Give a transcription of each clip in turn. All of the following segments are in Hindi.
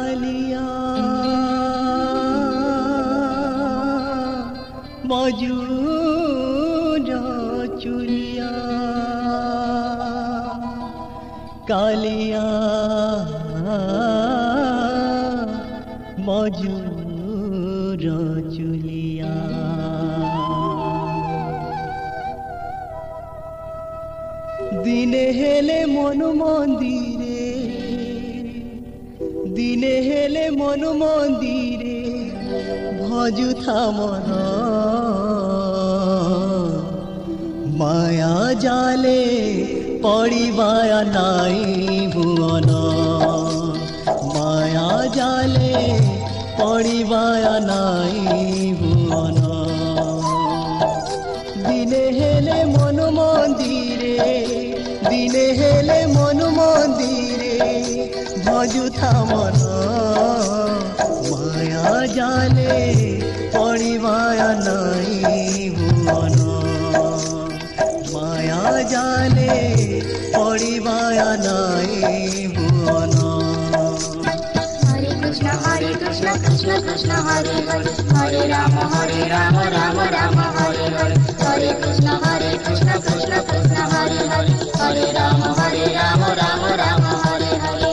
कालिया मजूर चुलिया कालिया मजूर चुलिया दिने हेले मन मंदिरे दिने हेले मन मंदिरे भजुथा मन माया जाले पड़िबाया नाई भुवन माया जाले पड़िबाया नाई भुवन दिने हेले मन मंदिरे दिने हेले मन मंदिरे भजुथा मन माया जाले पड़िबाया नाई भुवन माया जाले पड़िबाया नाई भुवन हरे कृष्ण कृष्ण कृष्ण हरे हरे हरे राम राम राम हरे हरे हरे कृष्ण कृष्ण कृष्ण हरे हरे हरे राम राम राम हरे हरे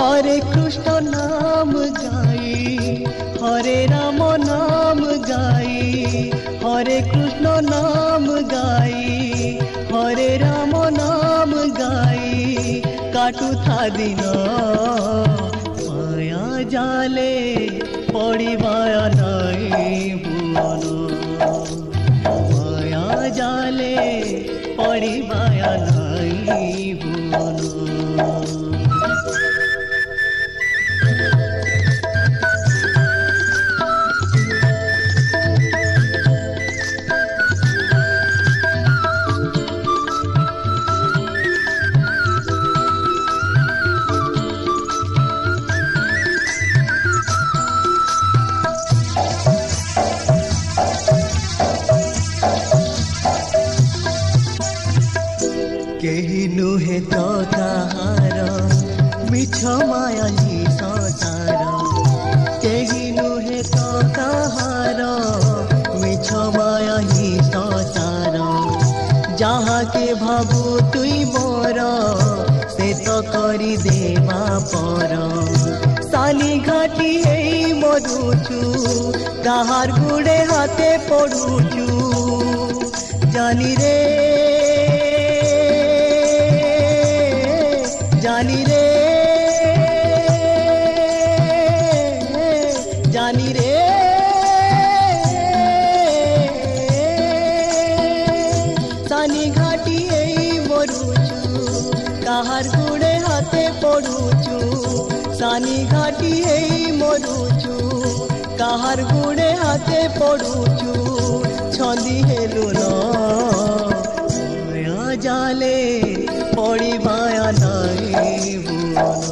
हरे कृष्ण नाम गाई हरे राम नाम गाई हरे कृष्ण नाम गाई हरे राम नाम गाई काटू था दिन माया जाले पड़िबाया नाई भुवन माया जाले पड़िबाया नाई भुवन केही नुहे तो ताहार मिछ माया संसार केही नुहे तो ताहार मिछ माया संसार जहाँ के भाबू तुई मोर से तो करी देवा पर सानी घाटी एई मरुचु ताहार गुड़े हाथे पड़ुचु जानी रे जानी रे जानी रे सानी घाटी एई मरुचु काहार गुड़े हाथे पड़ुचु सानी घाटी एई मरुचु काहार गुड़े हाथे पड़ुचु छंदी हेलु न माया जाले पड़िबाया नाई भुवन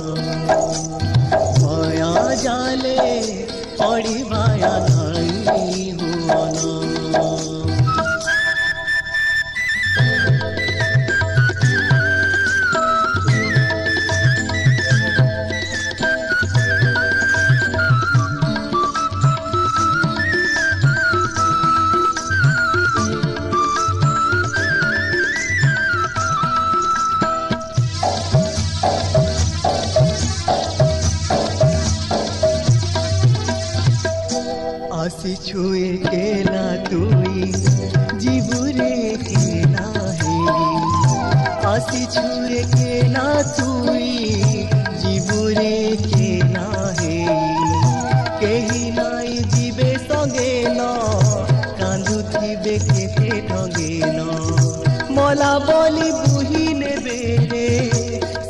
माया जाले पड़िबाया नाई भुवन आसी छुए केला तुई जीवरे केला हेरी आसी छुए केला तुई जीवरे केला हेरी केही नाई जीवे संगे न कांदु थिबे केते ठगे न मला बोली बुही नेबे रे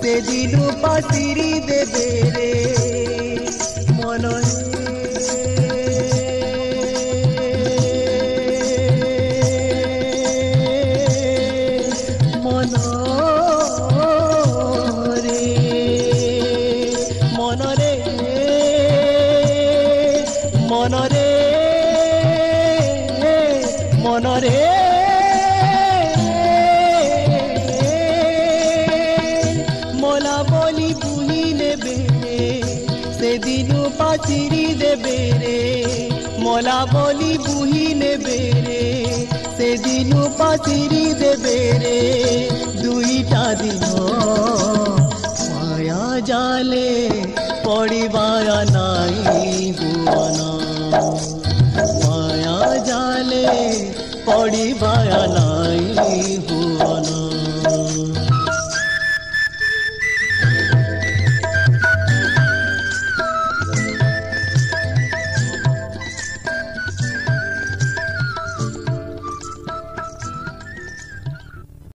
से दिनु पासिरी देबे रे मन मनरे मोला बोली बुही नेबे से पाचिरी देबे रे मला बोली बुही नेबे रे से दिनु पाचिरी देबे रे दुईटा दिन माया जाले पड़िबार नाई बुआना।